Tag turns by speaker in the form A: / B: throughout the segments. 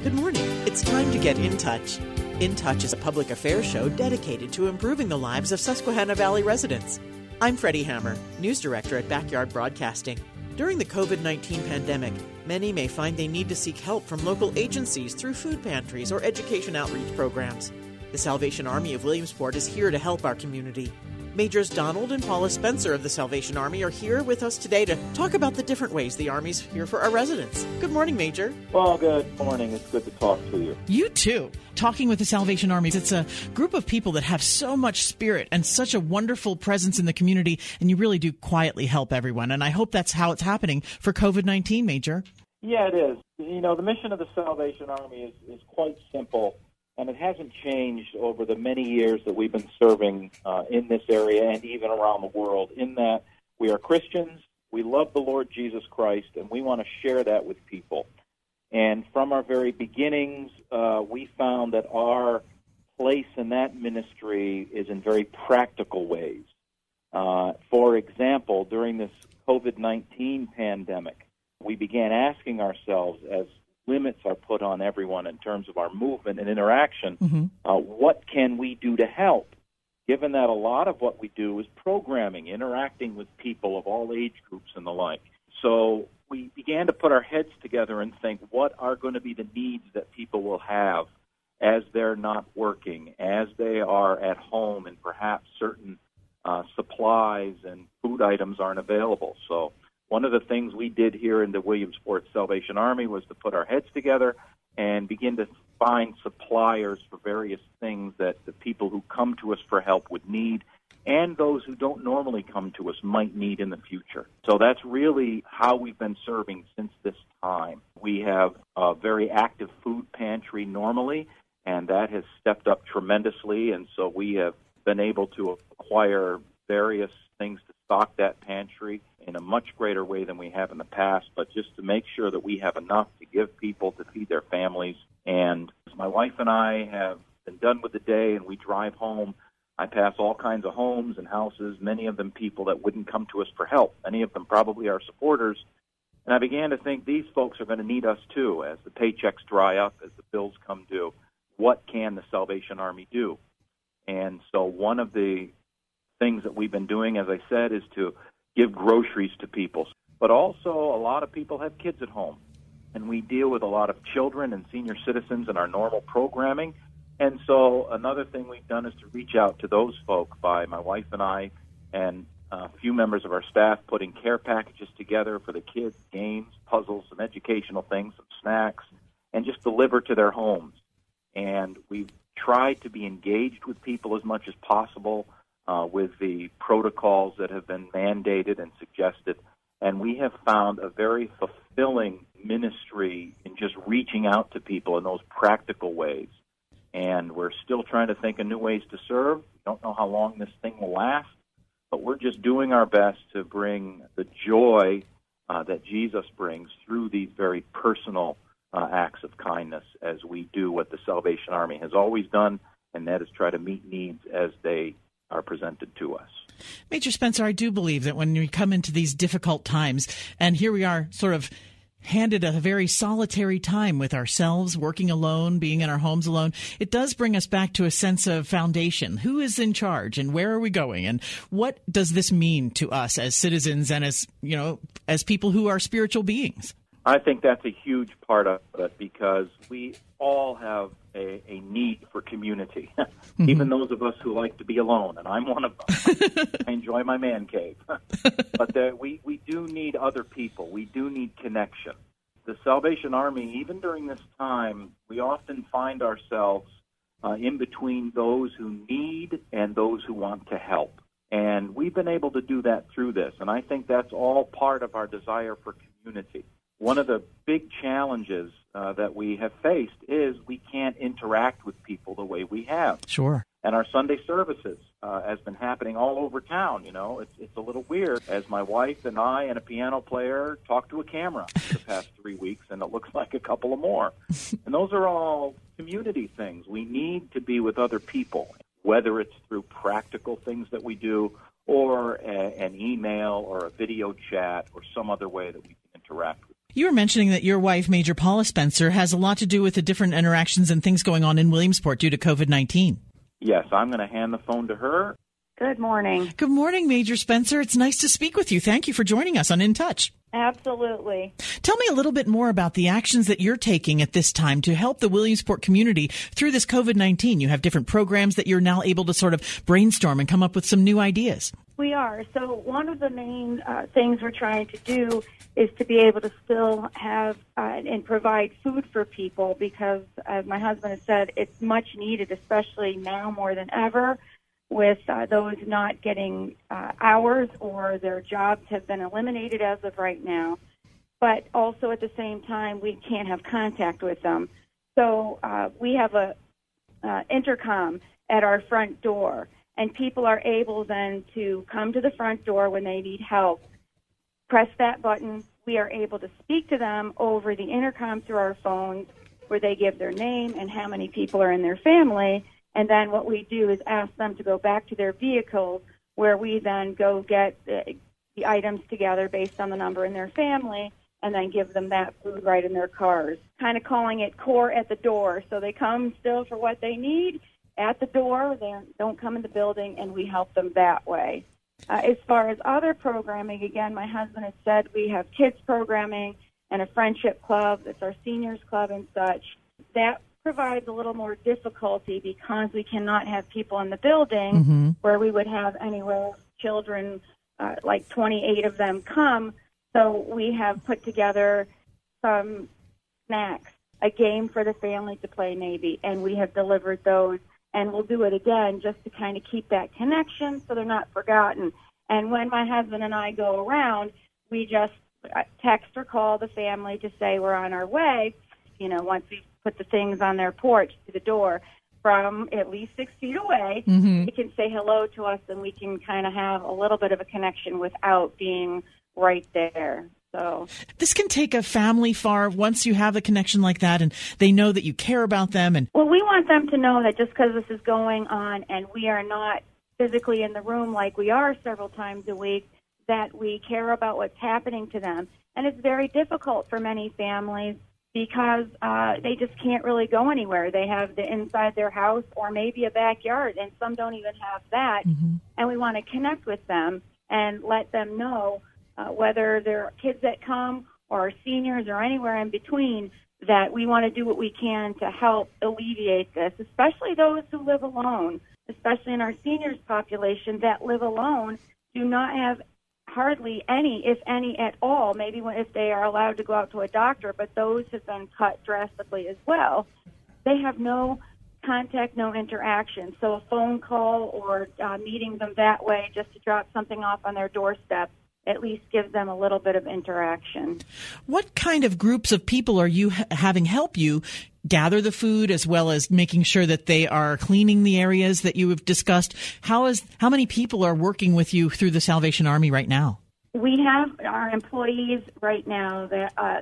A: Good morning. It's time to get in touch. InTouch is a public affairs show dedicated to improving the lives of Susquehanna Valley residents. I'm Freddi Hammer, news director at Backyard Broadcasting. During the COVID-19 pandemic, many may find they need to seek help from local agencies through food pantries or education outreach programs. The Salvation Army of Williamsport is here to help our community. Majors Donald and Paula Spencer of the Salvation Army are here with us today to talk about the different ways the Army's here for our residents. Good morning, Major.
B: Well, good morning. It's good to talk to you.
A: You too. Talking with the Salvation Army, it's a group of people that have so much spirit and such a wonderful presence in the community, and you really do quietly help everyone. And I hope that's how it's happening for COVID-19, Major.
B: Yeah, it is. You know, the mission of the Salvation Army is quite simple. And it hasn't changed over the many years that we've been serving in this area and even around the world, in that we are Christians, we love the Lord Jesus Christ, and we want to share that with people. And from our very beginnings, we found that our place in that ministry is in very practical ways. For example, during this COVID-19 pandemic, we began asking ourselves, as limits are put on everyone in terms of our movement and interaction, what can we do to help, given that a lot of what we do is programming, interacting with people of all age groups and the like. So we began to put our heads together and think, what are going to be the needs that people will have as they're not working, as they are at home, and perhaps certain supplies and food items aren't available. So one of the things we did here in the Williamsport Salvation Army was to put our heads together and begin to find suppliers for various things that the people who come to us for help would need, and those who don't normally come to us might need in the future. So that's really how we've been serving since this time. We have a very active food pantry normally, and that has stepped up tremendously, and so we have been able to acquire various things to stock that pantry in a much greater way than we have in the past, but just to make sure that we have enough to give people to feed their families. And as my wife and I have been done with the day and we drive home, I pass all kinds of homes and houses, many of them people that wouldn't come to us for help. Many of them probably are supporters. And I began to think these folks are going to need us too as the paychecks dry up, as the bills come due. What can the Salvation Army do? And so one of the things that we've been doing, as I said, is to give groceries to people. But also a lot of people have kids at home, and we deal with a lot of children and senior citizens in our normal programming. And so another thing we've done is to reach out to those folk by my wife and I and a few members of our staff putting care packages together for the kids, games, puzzles, some educational things, some snacks, and just deliver to their homes. And we've tried to be engaged with people as much as possible with the protocols that have been mandated and suggested. And we have found a very fulfilling ministry in just reaching out to people in those practical ways. And we're still trying to think of new ways to serve. We don't know how long this thing will last, but we're just doing our best to bring the joy that Jesus brings through these very personal acts of kindness as we do what the Salvation Army has always done, and that is try to meet needs as they are presented to us.
A: Major Spencer, I do believe that when we come into these difficult times, and here we are sort of handed a very solitary time with ourselves, working alone, being in our homes alone, it does bring us back to a sense of foundation. Who is in charge and where are we going? And what does this mean to us as citizens and as, you know, as people who are spiritual beings?
B: I think that's a huge part of it because we all have a need for community, even those of us who like to be alone, and I'm one of them. I enjoy my man cave. But we do need other people. We do need connection. The Salvation Army, even during this time, we often find ourselves in between those who need and those who want to help. And we've been able to do that through this, and I think that's all part of our desire for community. One of the big challenges that we have faced is we can't interact with people the way we have.
A: Sure.
B: And our Sunday services has been happening all over town. You know, it's a little weird as my wife and I and a piano player talk to a camera for the past 3 weeks, and it looks like a couple of more. And those are all community things. We need to be with other people, whether it's through practical things that we do or an email or a video chat or some other way that we can interact with.
A: You were mentioning that your wife, Major Paula Spencer, has a lot to do with the different interactions and things going on in Williamsport due to COVID-19.
B: Yes, I'm going to hand the phone to her.
C: Good morning.
A: Good morning, Major Spencer. It's nice to speak with you. Thank you for joining us on InTouch.
C: Absolutely.
A: Tell me a little bit more about the actions that you're taking at this time to help the Williamsport community through this COVID-19. You have different programs that you're now able to sort of brainstorm and come up with some new ideas.
C: We are. So one of the main things we're trying to do is to be able to still have and provide food for people because, as my husband has said, it's much needed, especially now more than ever, with those not getting hours or their jobs have been eliminated as of right now. But also at the same time, we can't have contact with them. So we have a intercom at our front door, and people are able then to come to the front door when they need help, press that button. We are able to speak to them over the intercom through our phones where they give their name and how many people are in their family. And then what we do is ask them to go back to their vehicles where we then go get the items together based on the number in their family and then give them that food right in their cars. Kind of calling it core at the door. So they come still for what they need at the door. They don't come in the building, and we help them that way. As far as other programming, again, my husband has said we have kids programming and a friendship club. That's our seniors club and such. That provides a little more difficulty because we cannot have people in the building where we would have anywhere children, like 28 of them come. So we have put together some snacks, a game for the family to play maybe, and we have delivered those, and we'll do it again just to kind of keep that connection so they're not forgotten. And when my husband and I go around, we just text or call the family to say we're on our way, once we put the things on their porch to the door from at least 6 feet away. They can say hello to us, and we can kind of have a little bit of a connection without being right there. So
A: this can take a family far once you have a connection like that and they know that you care about them. And
C: well, we want them to know that just because this is going on and we are not physically in the room like we are several times a week, that we care about what's happening to them. And it's very difficult for many families because they just can't really go anywhere. They have the inside their house or maybe a backyard, and some don't even have that. And we want to connect with them and let them know, whether they're kids that come or seniors or anywhere in between, that we want to do what we can to help alleviate this, especially those who live alone, especially in our seniors population that live alone, do not have hardly any, if any at all, maybe if they are allowed to go out to a doctor, but those have been cut drastically as well. They have no contact, no interaction. So a phone call or meeting them that way just to drop something off on their doorstep at least gives them a little bit of interaction. What
A: kind of groups of people are you having help you gather the food, as well as making sure that they are cleaning the areas that you have discussed? How many people are working with you through the Salvation Army right now?
C: We have our employees right now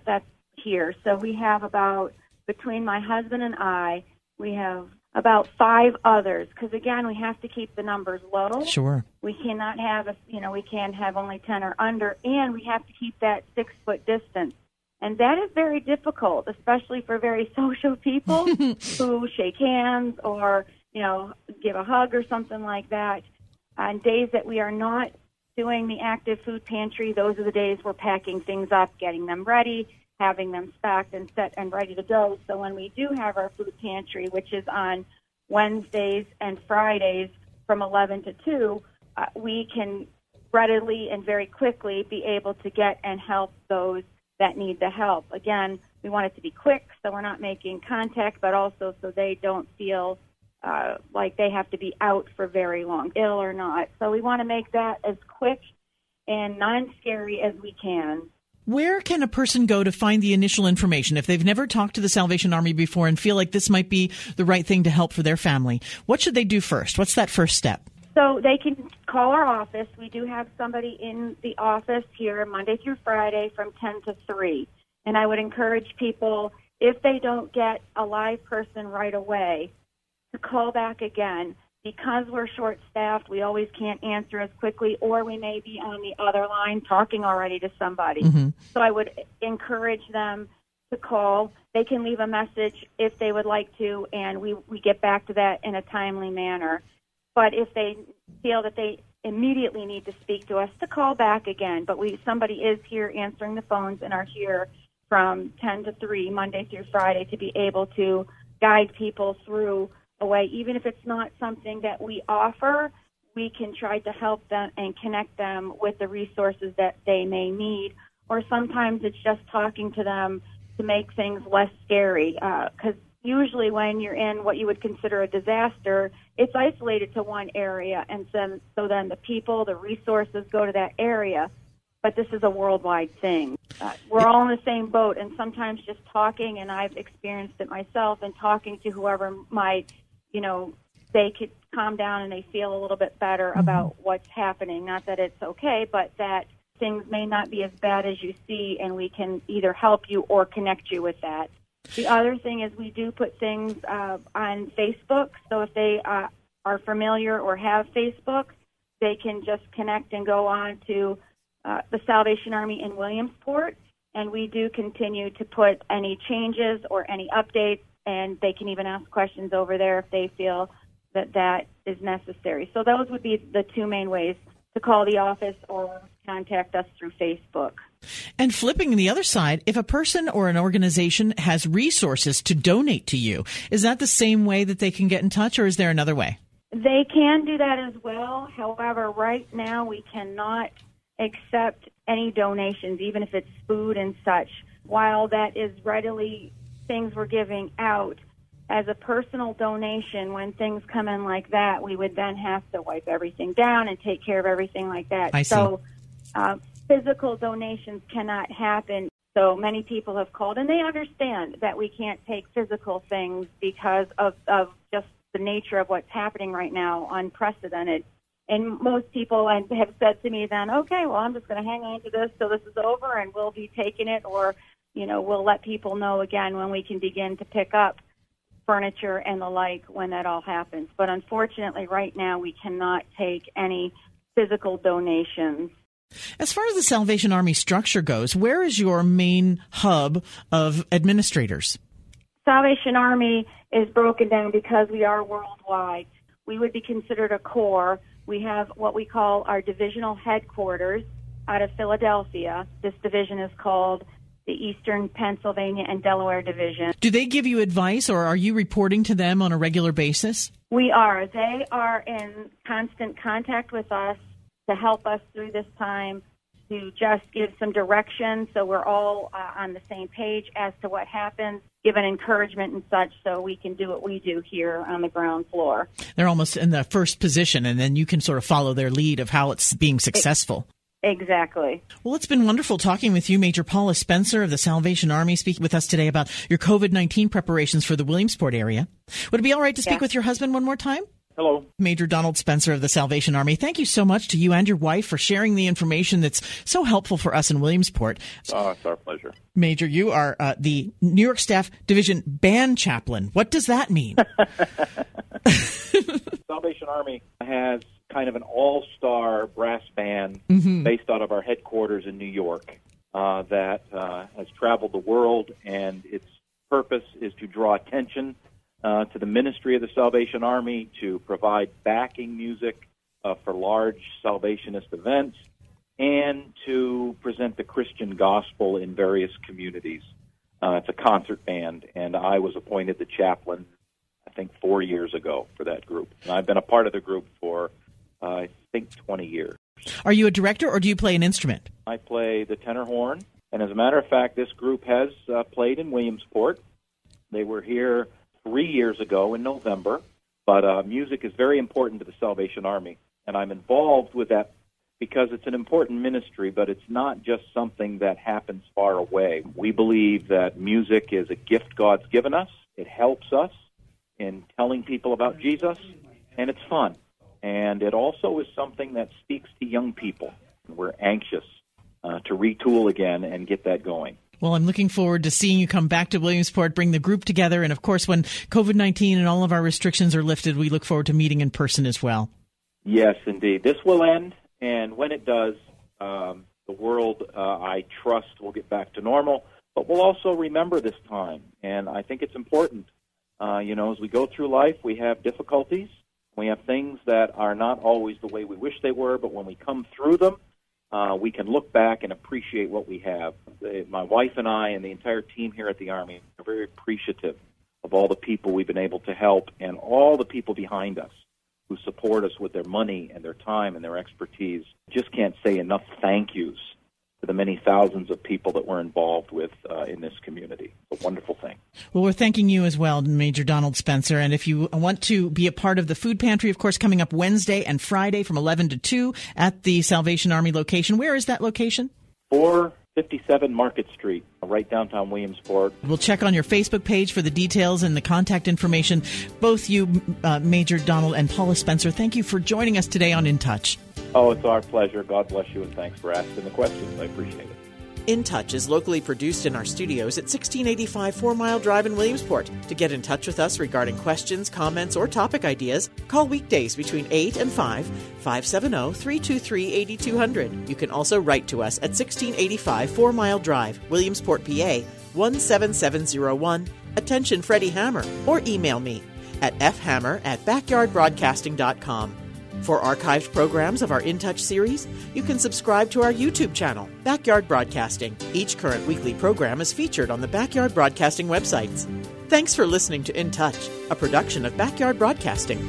C: that's here. So we have about, between my husband and I, we have about 5 others, because again, we have to keep the numbers low.
A: Sure. We
C: cannot have we can't have only 10 or under, and we have to keep that 6-foot distance. And that is very difficult, especially for very social people who shake hands or, give a hug or something like that. On days that we are not doing the active food pantry, those are the days we're packing things up, getting them ready, having them stocked and set and ready to go. So when we do have our food pantry, which is on Wednesdays and Fridays from 11 to 2, we can readily and very quickly be able to get and help those that need the help. Again, we want it to be quick so we're not making contact, but also so they don't feel like they have to be out for very long, ill or not. So we want to make that as quick and non-scary as we can.
A: Where can a person go to find the initial information if they've never talked to the Salvation Army before and feel like this might be the right thing to help for their family? What should they do first? What's that first step?
C: So they can call our office. We do have somebody in the office here Monday through Friday from 10 to 3. And I would encourage people, if they don't get a live person right away, to call back again. because we're short-staffed, we always can't answer as quickly, or we may be on the other line talking already to somebody.
A: Mm-hmm.
C: So I would encourage them to call. They can leave a message if they would like to, and we get back to that in a timely manner. But if they feel that they immediately need to speak to us, to call back again. But somebody is here answering the phones and are here from 10 to 3, Monday through Friday, to be able to guide people through a way. Even if it's not something that we offer, we can try to help them and connect them with the resources that they may need. Or sometimes it's just talking to them to make things less scary. Because usually when you're in what you would consider a disaster, it's isolated to one area, and so then the people, the resources go to that area. But this is a worldwide thing. We're all in the same boat, and sometimes just talking, and I've experienced it myself, and talking to whoever might, they could calm down and they feel a little bit better about what's happening. Not that it's okay, but that things may not be as bad as you see, and we can either help you or connect you with that. The other thing is we do put things on Facebook, so if they are familiar or have Facebook, they can just connect and go on to the Salvation Army in Williamsport, and we do continue to put any changes or any updates, and they can even ask questions over there if they feel that is necessary. So those would be the two main ways to call the office or contact us through Facebook.
A: And flipping the other side, if a person or an organization has resources to donate to you, is that the same way that they can get in touch, or is there another way?
C: They can do that as well. However, right now we cannot accept any donations, even if it's food and such. While that is readily things we're giving out, as a personal donation, when things come in like that, we would then have to wipe everything down and take care of everything like that.
A: I see.
C: So physical donations cannot happen. So many people have called, and they understand that we can't take physical things because of just the nature of what's happening right now, unprecedented. And most people have said to me then, okay, well, I'm just going to hang on to this till this is over, and we'll be taking it, or, we'll let people know again when we can begin to pick up furniture and the like when that all happens. But unfortunately, right now, we cannot take any physical donations.
A: As far as the Salvation Army structure goes, where is your main hub of administrators?
C: Salvation Army is broken down because we are worldwide. We would be considered a corps. We have what we call our divisional headquarters out of Philadelphia. This division is called the Eastern Pennsylvania and Delaware Division.
A: Do they give you advice, or are you reporting to them on a regular basis?
C: We are. They are in constant contact with us to help us through this time, to just give some direction so we're all on the same page as to what happens, give an encouragement and such so we can do what we do here on the ground floor.
A: They're almost in the first position, and then you can sort of follow their lead of how it's being successful.
C: Exactly.
A: Well, it's been wonderful talking with you, Major Paula Spencer of the Salvation Army, speaking with us today about your COVID-19 preparations for the Williamsport area. Would it be all right to speak with your husband one more time?
B: Hello.
A: Major Donald Spencer of the Salvation Army, thank you so much to you and your wife for sharing the information that's so helpful for us in Williamsport.
B: It's our pleasure.
A: Major, you are the New York Staff Division Band Chaplain. What does that mean?
B: Salvation Army has kind of an all-star brass band based out of our headquarters in New York that has traveled the world, and its purpose is to draw attention to the ministry of the Salvation Army, to provide backing music for large Salvationist events, and to present the Christian gospel in various communities. It's a concert band, and I was appointed the chaplain, I think, 4 years ago for that group. And I've been a part of the group for, I think, 20 years.
A: Are you a director, or do you play an instrument?
B: I play the tenor horn, and as a matter of fact, this group has played in Williamsport. They were here 3 years ago in November, but music is very important to the Salvation Army, and I'm involved with that because it's an important ministry, but it's not just something that happens far away. We believe that music is a gift God's given us. It helps us in telling people about Jesus, and it's fun. And it also is something that speaks to young people. We're anxious to retool again and get that going.
A: Well, I'm looking forward to seeing you come back to Williamsport, bring the group together. And, of course, when COVID-19 and all of our restrictions are lifted, we look forward to meeting in person as well.
B: Yes, indeed. This will end, and when it does, the world, I trust, will get back to normal. But we'll also remember this time, and I think it's important. As we go through life, we have difficulties. We have things that are not always the way we wish they were, but when we come through them, we can look back and appreciate what we have. My wife and I and the entire team here at the Army are very appreciative of all the people we've been able to help and all the people behind us who support us with their money and their time and their expertise. Just can't say enough thank yous to the many thousands of people that we're involved with in this community. It's a wonderful thing.
A: Well, we're thanking you as well, Major Donald Spencer. And if you want to be a part of the food pantry, of course, coming up Wednesday and Friday from 11 to 2 at the Salvation Army location. Where is that location?
B: 457 Market Street, right downtown Williamsport.
A: We'll check on your Facebook page for the details and the contact information. Both you, Major Donald and Paula Spencer, thank you for joining us today on InTouch.
B: Oh, it's our pleasure. God bless you, and thanks for asking the questions. I appreciate it.
A: InTouch is locally produced in our studios at 1685 4 Mile Drive in Williamsport. To get in touch with us regarding questions, comments, or topic ideas, call weekdays between 8 and 5, 570-323-8200. You can also write to us at 1685 4 Mile Drive, Williamsport, PA, 17701. Attention Freddi Hammer, or email me at fhammer@backyardbroadcasting.com. For archived programs of our InTouch series, you can subscribe to our YouTube channel, Backyard Broadcasting. Each current weekly program is featured on the Backyard Broadcasting websites. Thanks for listening to InTouch, a production of Backyard Broadcasting.